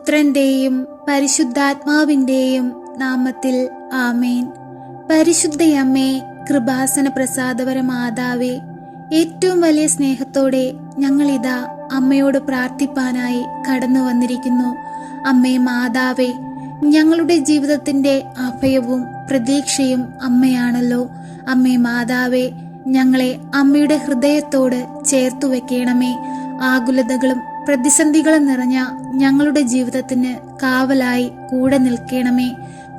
പുത്രന്റെയും പരിശുദ്ധാത്മാവിന്റെയും നാമത്തിൽ ആമേൻ. പരിശുദ്ധയമ്മേ, കൃപാസന പ്രസാദപര മാതാവേ, ഏറ്റവും വലിയ സ്നേഹത്തോടെ ഞങ്ങളിതാ അമ്മയോട് പ്രാർത്ഥിപ്പാനായി കടന്നു വന്നിരിക്കുന്നു. അമ്മേ മാതാവേ, ഞങ്ങളുടെ ജീവിതത്തിന്റെ അഭയവും പ്രതീക്ഷയും അമ്മയാണല്ലോ. അമ്മേ മാതാവേ, ഞങ്ങളെ അമ്മയുടെ ഹൃദയത്തോട് ചേർത്തു വെക്കണമേ. ആകുലതകളും പ്രതിസന്ധികളും നിറഞ്ഞ ഞങ്ങളുടെ ജീവിതത്തിന് കാവലായി കൂടെ നിൽക്കണമേ.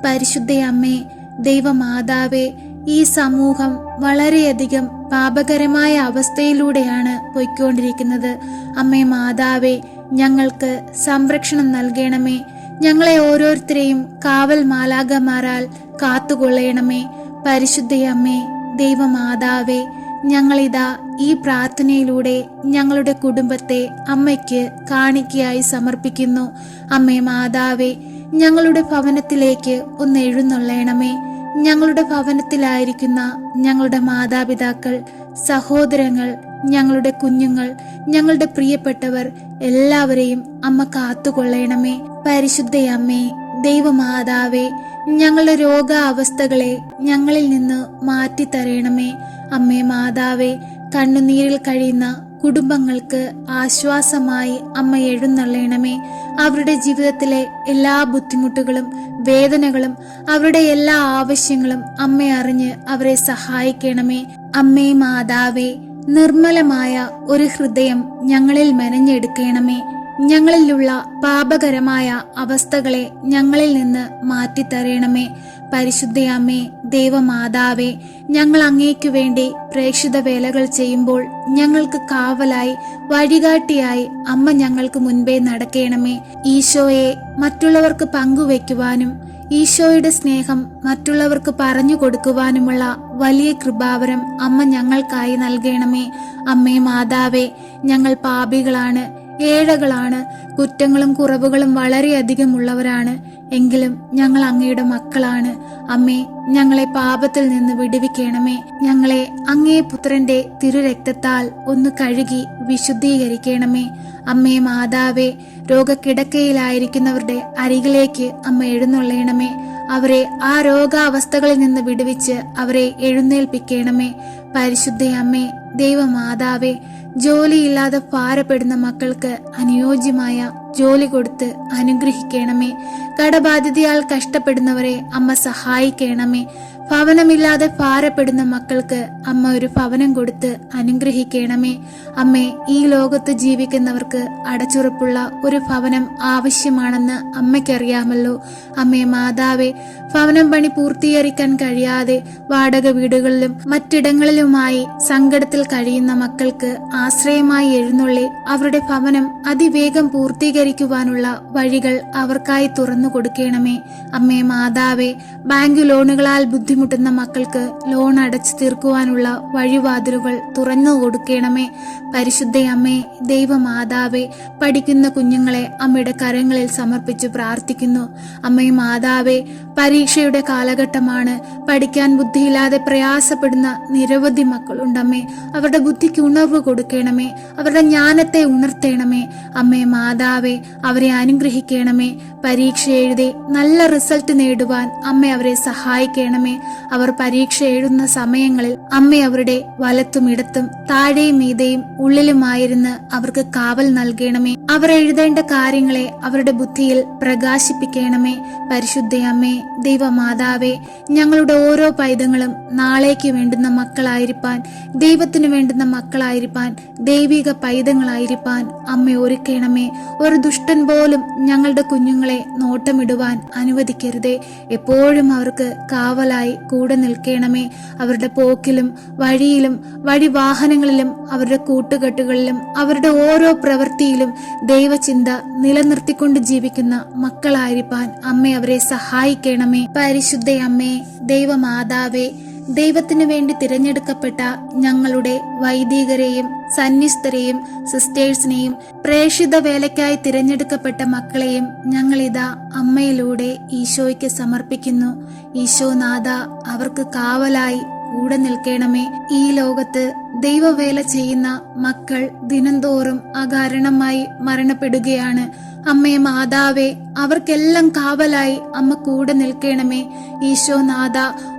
പരിശുദ്ധയമ്മേ, ദൈവമാതാവേ, ഈ സമൂഹം വളരെയധികം പാപകരമായ അവസ്ഥയിലൂടെയാണ് പോയിക്കൊണ്ടിരിക്കുന്നത്. അമ്മേ മാതാവേ, ഞങ്ങൾക്ക് സംരക്ഷണം നൽകണമേ. ഞങ്ങളെ ഓരോരുത്തരെയും കാവൽ മാലാഖമാരാൽ കാത്തുകൊള്ളണമേ. പരിശുദ്ധയമ്മേ, ദൈവമാതാവേ, ഞങ്ങളിതാ ഈ പ്രാർത്ഥനയിലൂടെ ഞങ്ങളുടെ കുടുംബത്തെ അമ്മയ്ക്ക് കാണിക്കയായി സമർപ്പിക്കുന്നു. അമ്മേ മാതാവേ, ഞങ്ങളുടെ ഭവനത്തിലേക്ക് ഒന്ന് എഴുന്നള്ളണമേ. ഞങ്ങളുടെ ഭവനത്തിലായിരിക്കുന്ന ഞങ്ങളുടെ മാതാപിതാക്കൾ, സഹോദരങ്ങൾ, ഞങ്ങളുടെ കുഞ്ഞുങ്ങൾ, ഞങ്ങളുടെ പ്രിയപ്പെട്ടവർ എല്ലാവരെയും അമ്മ കാത്തുകൊള്ളണമേ. പരിശുദ്ധയമ്മേ, ദൈവമാതാവേ, ഞങ്ങളുടെ രോഗാവസ്ഥകളെ ഞങ്ങളിൽ നിന്ന് മാറ്റിത്തരണമേ. അമ്മേ മാതാവേ, കണ്ണുനീരിൽ കഴിയുന്ന കുടുംബങ്ങൾക്ക് ആശ്വാസമായി അമ്മ എഴുന്നള്ളണമേ. അവരുടെ ജീവിതത്തിലെ എല്ലാ ബുദ്ധിമുട്ടുകളും വേദനകളും അവരുടെ എല്ലാ ആവശ്യങ്ങളും അമ്മ അറിഞ്ഞ് അവരെ സഹായിക്കണമേ. അമ്മേ മാതാവേ, നിർമ്മലമായ ഒരു ഹൃദയം ഞങ്ങളിൽ മെനഞ്ഞെടുക്കണമേ. ഞങ്ങളിലുള്ള പാപകരമായ അവസ്ഥകളെ ഞങ്ങളിൽ നിന്ന് മാറ്റിത്തരണമേ. പരിശുദ്ധയമ്മേ, ദൈവമാതാവേ, ഞങ്ങൾ അങ്ങേക്കു വേണ്ടി പ്രേക്ഷിത വേലകൾ ചെയ്യുമ്പോൾ ഞങ്ങൾക്ക് കാവലായി വഴികാട്ടിയായി അമ്മ ഞങ്ങൾക്ക് മുൻപേ നടക്കണമേ. ഈശോയെ മറ്റുള്ളവർക്ക് പങ്കുവെക്കുവാനും ഈശോയുടെ സ്നേഹം മറ്റുള്ളവർക്ക് പറഞ്ഞു കൊടുക്കുവാനുമുള്ള വലിയ കൃപാവരം അമ്മ ഞങ്ങൾക്കായി നൽകണമേ. അമ്മേ മാതാവേ, ഞങ്ങൾ പാപികളാണ്, ഏഴകളാണ്, കുറ്റങ്ങളും കുറവുകളും വളരെയധികം ഉള്ളവരാണ്. എങ്കിലും ഞങ്ങൾ അങ്ങയുടെ മക്കളാണ്. അമ്മേ, ഞങ്ങളെ പാപത്തിൽ നിന്ന് വിടുവിക്കണമേ. ഞങ്ങളെ അങ്ങേ പുത്രന്റെ തിരുരക്തത്താൽ ഒന്ന് കഴുകി വിശുദ്ധീകരിക്കണമേ. അമ്മേ മാതാവേ, രോഗക്കിടക്കയിലായിരിക്കുന്നവരുടെ അരികിലേക്ക് അമ്മ എഴുന്നള്ളണമേ. അവരെ ആ രോഗാവസ്ഥകളിൽ നിന്ന് വിടുവിച്ച് അവരെ എഴുന്നേൽപ്പിക്കണമേ. പരിശുദ്ധയമ്മേ, ദൈവമാതാവേ, ജോലിയില്ലാതെ ഭാരപ്പെടുന്ന മക്കൾക്ക് അനുയോജ്യമായ ജോലി കൊടുത്ത് അനുഗ്രഹിക്കണമേ. കടബാധ്യതയാൽ കഷ്ടപ്പെടുന്നവരെ അമ്മ സഹായിക്കണമേ. ഭവനമില്ലാതെ ഭാരപ്പെടുന്ന മക്കൾക്ക് അമ്മ ഒരു ഭവനം കൊടുത്ത് അനുഗ്രഹിക്കണമേ. അമ്മേ, ഈ ലോകത്ത് ജീവിക്കുന്നവർക്ക് അടച്ചുറപ്പുള്ള ഒരു ഭവനം ആവശ്യമാണെന്ന് അമ്മയ്ക്കറിയാമല്ലോ. അമ്മേ മാതാവേ, ഭവനം പണി പൂർത്തീകരിക്കാൻ കഴിയാതെ വാടക വീടുകളിലും മറ്റിടങ്ങളിലുമായി സങ്കടത്തിൽ കഴിയുന്ന മക്കൾക്ക് ആശ്രയമായി എഴുന്നള്ളി അവരുടെ ഭവനം അതിവേഗം പൂർത്തീകരിക്കുവാനുള്ള വഴികൾ അവർക്കായി തുറന്നു കൊടുക്കണമേ. അമ്മേ മാതാവേ, ബാങ്ക് ലോണുകളാൽ ബുദ്ധിമുട്ടുന്ന മക്കൾക്ക് ലോൺ അടച്ചു തീർക്കുവാനുള്ള വഴിവാതിലുകൾ തുറന്നു കൊടുക്കണമേ. പരിശുദ്ധയമ്മേ, ദൈവമാതാവേ, പഠിക്കുന്ന കുഞ്ഞുങ്ങളെ അമ്മയുടെ കരങ്ങളിൽ സമർപ്പിച്ചു പ്രാർത്ഥിക്കുന്നു. അമ്മേ മാതാവേ, പരീക്ഷയുടെ കാലഘട്ടമാണ്. പഠിക്കാൻ ബുദ്ധിയില്ലാതെ പ്രയാസപ്പെടുന്ന നിരവധി മക്കളുണ്ടമ്മേ. അവരുടെ ബുദ്ധിക്ക് ഉണർവ് കൊടുക്കണമേ. അവരുടെ ജ്ഞാനത്തെ ഉണർത്തണമേ. അമ്മേ മാതാവേ, അവരെ അനുഗ്രഹിക്കണമേ. പരീക്ഷ എഴുതി നല്ല റിസൾട്ട് നേടുവാൻ അമ്മ അവരെ സഹായിക്കണമേ. അവർ പരീക്ഷ എഴുതുന്ന സമയങ്ങളിൽ അമ്മ അവരുടെ വലത്തും ഇടത്തും താഴെയും മീതെയും ഉള്ളിലുമായിരുന്ന് അവർക്ക് കാവൽ നൽകണമേ. അവർ എഴുതേണ്ട കാര്യങ്ങളെ അവരുടെ ബുദ്ധിയിൽ പ്രകാശിപ്പിക്കണമേ. പരിശുദ്ധയമ്മേ, ദൈവമാതാവേ, ഞങ്ങളുടെ ഓരോ പൈതങ്ങളും നാളേക്ക് വേണ്ടുന്ന മക്കളായിരിക്കാൻ, ദൈവത്തിനു വേണ്ടുന്ന മക്കളായിരിക്കാൻ, ദൈവിക പൈതങ്ങളായിരിക്കാൻ അമ്മ ഒരുക്കണമേ. ഒരു ദുഷ്ടൻ പോലും ഞങ്ങളുടെ കുഞ്ഞുങ്ങളെ നോട്ടമിടുവാൻ അനുവദിക്കരുതേ. എപ്പോഴും അവർക്ക് കാവലായി കൂടെ നിൽക്കണമേ. അവരുടെ പോക്കിലും വഴിയിലും വഴിവാഹനങ്ങളിലും അവരുടെ കൂട്ടുകെട്ടുകളിലും അവരുടെ ഓരോ പ്രവൃത്തിയിലും ദൈവചിന്ത നിലനിർത്തിക്കൊണ്ട് ജീവിക്കുന്ന മക്കളായിരിക്കാൻ അമ്മ അവരെ സഹായിക്കണമേ. പരിശുദ്ധയമ്മേ, ദൈവമാതാവേ, ദൈവത്തിനു വേണ്ടി തിരഞ്ഞെടുക്കപ്പെട്ട ഞങ്ങളുടെ വൈദികരെയും സന്യസ്തരെയും സിസ്റ്റേഴ്സിനെയും പ്രേക്ഷിത വേലയ്ക്കായി തിരഞ്ഞെടുക്കപ്പെട്ട മക്കളെയും ഞങ്ങളിതാ അമ്മയിലൂടെ ഈശോയ്ക്ക് സമർപ്പിക്കുന്നു. ഈശോനാഥ, അവർക്ക് കാവലായി കൂടെ നിൽക്കണമേ. ഈ ലോകത്ത് ദൈവവേല ചെയ്യുന്ന മക്കൾ ദിനംതോറും അകാരണമായി മരണപ്പെടുകയാണ്. അമ്മേ മാതാവേ, അവർക്കെല്ലാം കാവലായി അമ്മ കൂടെ നിൽക്കണമേ. ഈശോനാഥ,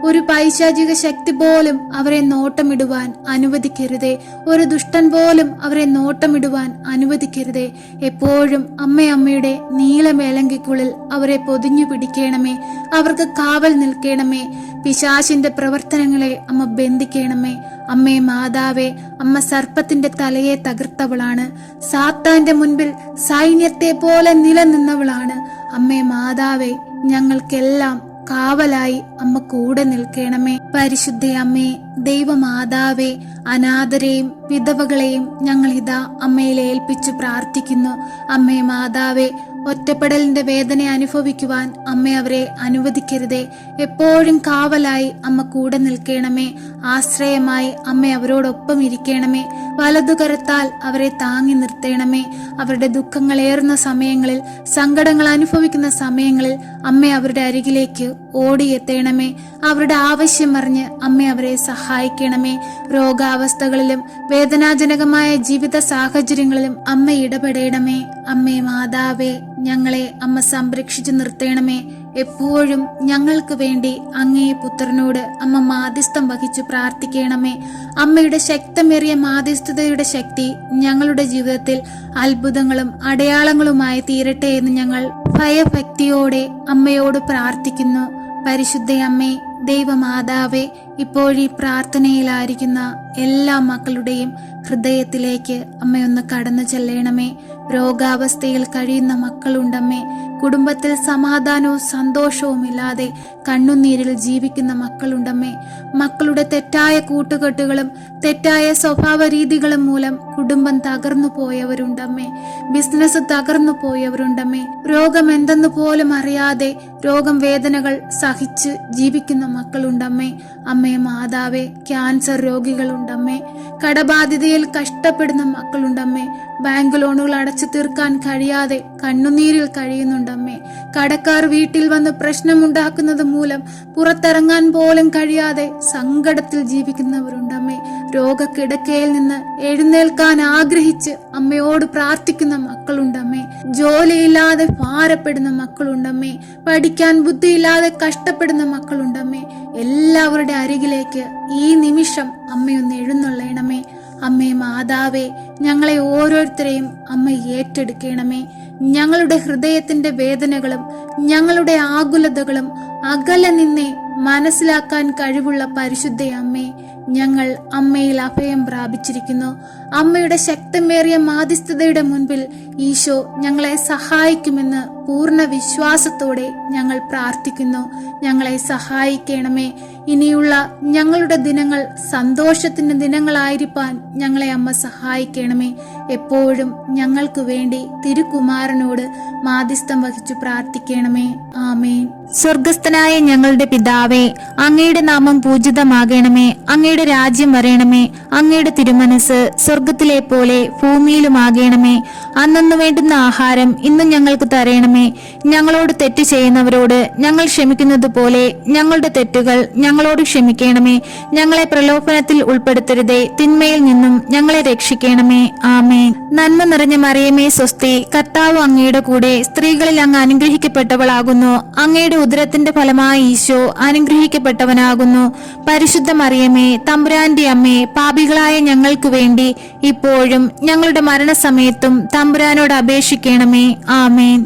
ഒരു പൈശാചിക ശക്തി പോലും അവരെ നോട്ടമിടുവാൻ അനുവദിക്കരുതേ. ഒരു ദുഷ്ടൻ പോലും അവരെ നോട്ടമിടുവാൻ അനുവദിക്കരുതേ. എപ്പോഴും അമ്മയുടെ നീലമേലങ്കിക്കുള്ളിൽ അവരെ പൊതിഞ്ഞു പിടിക്കണമേ. അവർക്ക് കാവൽ നിൽക്കണമേ. പിശാചിന്റെ പ്രവർത്തനങ്ങളെ അമ്മ ബന്ധിക്കണമേ. അമ്മേ മാതാവേ, അമ്മ സർപ്പത്തിന്റെ തലയെ തകർത്തവളാണ്. സാത്താന്റെ മുൻപിൽ സൈന്യത്തെ പോലെ നിലനിന്നവളാണ്. അമ്മേ മാതാവേ, ഞങ്ങൾക്കെല്ലാം കാവലായി അമ്മ കൂടെ നിൽക്കണമേ. പരിശുദ്ധ അമ്മേ, ദൈവമാതാവേ, അനാഥരെയും വിധവകളെയും ഞങ്ങൾ ഇതാ അമ്മയിൽ ഏൽപ്പിച്ചു പ്രാർത്ഥിക്കുന്നു. അമ്മേ മാതാവേ, ഒറ്റപ്പെടലിന്റെ വേദന അനുഭവിക്കുവാൻ അമ്മ അവരെ അനുവദിക്കരുതേ. എപ്പോഴും കാവലായി അമ്മ കൂടെ നിൽക്കണമേ. ആശ്രയമായി അമ്മ അവരോടൊപ്പം ഇരിക്കണമേ. വലതുകരത്താൽ അവരെ താങ്ങി നിർത്തണമേ. അവരുടെ ദുഃഖങ്ങളേറുന്ന സമയങ്ങളിൽ, സങ്കടങ്ങൾ അനുഭവിക്കുന്ന സമയങ്ങളിൽ അമ്മ അവരുടെ അരികിലേക്ക് ഓടിയെത്തണമേ. അവരുടെ ആവശ്യം അറിഞ്ഞ് അമ്മ അവരെ സഹായിക്കണമേ. രോഗാവസ്ഥകളിലും വേദനാജനകമായ ജീവിത സാഹചര്യങ്ങളിലും അമ്മ ഇടപെടണമേ. അമ്മേ മാതാവേ, ഞങ്ങളെ അമ്മ സംരക്ഷിച്ചു നിർത്തണമേ. എപ്പോഴും ഞങ്ങൾക്ക് വേണ്ടി അങ്ങേ പുത്രനോട് അമ്മ മാധ്യസ്ഥം വഹിച്ചു പ്രാർത്ഥിക്കണമേ. അമ്മയുടെ ശക്തമേറിയ മാധ്യസ്ഥതയുടെ ശക്തി ഞങ്ങളുടെ ജീവിതത്തിൽ അത്ഭുതങ്ങളും അടയാളങ്ങളുമായി തീരട്ടെ എന്ന് ഞങ്ങൾ ഭയഭക്തിയോടെ അമ്മയോട് പ്രാർത്ഥിക്കുന്നു. പരിശുദ്ധ അമ്മേ, ദൈവമാതാവേ, ഇപ്പോഴീ പ്രാർത്ഥനയിലായിരിക്കുന്ന എല്ലാ മക്കളുടെയും ഹൃദയത്തിലേക്ക് അമ്മയൊന്ന് കടന്നു ചെല്ലണമേ. രോഗാവസ്ഥയിൽ കഴിയുന്ന മക്കളുണ്ടമ്മേ. കുടുംബത്തിൽ സമാധാനവും സന്തോഷവും ഇല്ലാതെ കണ്ണുനീരിൽ ജീവിക്കുന്ന മക്കളുണ്ടമ്മേ. മക്കളുടെ തെറ്റായ കൂട്ടുകെട്ടുകളും തെറ്റായ സ്വഭാവ രീതികളും മൂലം കുടുംബം തകർന്നു പോയവരുണ്ടമ്മേ. ബിസിനസ് തകർന്നു പോയവരുണ്ടമ്മേ. രോഗം എന്തെന്ന് പോലും അറിയാതെ രോഗം വേദനകൾ സഹിച്ച് ജീവിക്കുന്ന മക്കളുണ്ടമ്മേ. അമ്മേ മാതാവേ, ക്യാൻസർ രോഗികളുണ്ടമ്മേ. കടബാധിതയിൽ കഷ്ടപ്പെടുന്ന മക്കളുണ്ടമ്മേ. ബാങ്ക് ലോണുകൾ അടച്ചു തീർക്കാൻ കഴിയാതെ കണ്ണുനീരിൽ കഴിയുന്നുണ്ടമ്മേ. കടക്കാർ വീട്ടിൽ വന്ന് പ്രശ്നമുണ്ടാക്കുന്നത് മൂലം പുറത്തിറങ്ങാൻ പോലും കഴിയാതെ സങ്കടത്തിൽ ജീവിക്കുന്നവരുണ്ടമ്മേ. രോഗക്കിടക്കയിൽ നിന്ന് എഴുന്നേൽക്കാൻ ആഗ്രഹിച്ച് അമ്മയോട് പ്രാർത്ഥിക്കുന്ന മക്കളുണ്ടമ്മേ. ജോലിയില്ലാതെ ഭാരപ്പെടുന്ന മക്കളുണ്ടമ്മേ. പഠിക്കാൻ ബുദ്ധിയില്ലാതെ കഷ്ടപ്പെടുന്ന മക്കളുണ്ടമ്മേ. എല്ലാവരുടെ അരികിലേക്ക് ഈ നിമിഷം അമ്മയൊന്ന് എഴുന്നള്ളണമേ. അമ്മേ മാതാവേ, ഞങ്ങളെ ഓരോരുത്തരെയും അമ്മ ഏറ്റെടുക്കണമേ. ഞങ്ങളുടെ ഹൃദയത്തിന്റെ വേദനകളും ഞങ്ങളുടെ ആകുലതകളും അകലെ നിന്നെ മനസ്സിലാക്കാൻ കഴിവുള്ള പരിശുദ്ധ അമ്മേ, ഞങ്ങൾ അമ്മയിൽ അഭയം പ്രാപിച്ചിരിക്കുന്നു. അമ്മയുടെ ശക്തമേറിയ മാധ്യസ്ഥതയുടെ മുൻപിൽ ഈശോ ഞങ്ങളെ സഹായിക്കുമെന്ന് പൂർണ്ണ വിശ്വാസത്തോടെ ഞങ്ങൾ പ്രാർത്ഥിക്കുന്നു. ഞങ്ങളെ സഹായിക്കണമേ. ഇനിയുള്ള ഞങ്ങളുടെ ദിനങ്ങൾ സന്തോഷത്തിന്റെ ദിനങ്ങളായിരിക്കാൻ ഞങ്ങളെ അമ്മ സഹായിക്കണമേ. എപ്പോഴും ഞങ്ങൾക്ക് വേണ്ടി തിരുകുമാരനോട് മാധ്യസ്ഥം വഹിച്ചു പ്രാർത്ഥിക്കണമേ. ആമേൻ. സ്വർഗസ്ഥനായ ഞങ്ങളുടെ പിതാവേ, അങ്ങയുടെ നാമം പൂജിതമാകണമേ. അങ്ങയുടെ രാജ്യം വരയണമേ. അങ്ങയുടെ തിരുമനസ് സ്വർഗത്തിലെ പോലെ ഭൂമിയിലുമാകണമേ. അന്നന്നു വേണ്ടുന്ന ആഹാരം ഇന്ന് ഞങ്ങൾക്ക് തരയണമേ. ഞങ്ങളോട് തെറ്റ് ചെയ്യുന്നവരോട് ഞങ്ങൾ ക്ഷമിക്കുന്നത് പോലെ ഞങ്ങളുടെ തെറ്റുകൾ ഞങ്ങളോട് ക്ഷമിക്കണമേ. ഞങ്ങളെ പ്രലോഭനത്തിൽ ഉൾപ്പെടുത്തരുതേ, തിന്മയിൽ നിന്നും ഞങ്ങളെ രക്ഷിക്കണമേ. ആമേൻ. നന്മ നിറഞ്ഞ മറിയമേ സ്വസ്തി, കർത്താവ് അങ്ങയുടെ കൂടെ സ്ത്രീകളിൽ അങ്ങ് അനുഗ്രഹിക്കപ്പെട്ടവളാകുന്നു. അങ്ങയുടെ ഉദരത്തിന്റെ ഫലമായി ഈശോ അനുഗ്രഹിക്കപ്പെട്ടവനാകുന്നു. പരിശുദ്ധ മറിയമേ, തമ്പുരാന്റെ അമ്മേ, പാപികളായ ഞങ്ങൾക്ക് വേണ്ടി ഇപ്പോഴും ഞങ്ങളുടെ മരണസമയത്തും തമ്പുരാനോട് അപേക്ഷിക്കണമേ. ആമേൻ.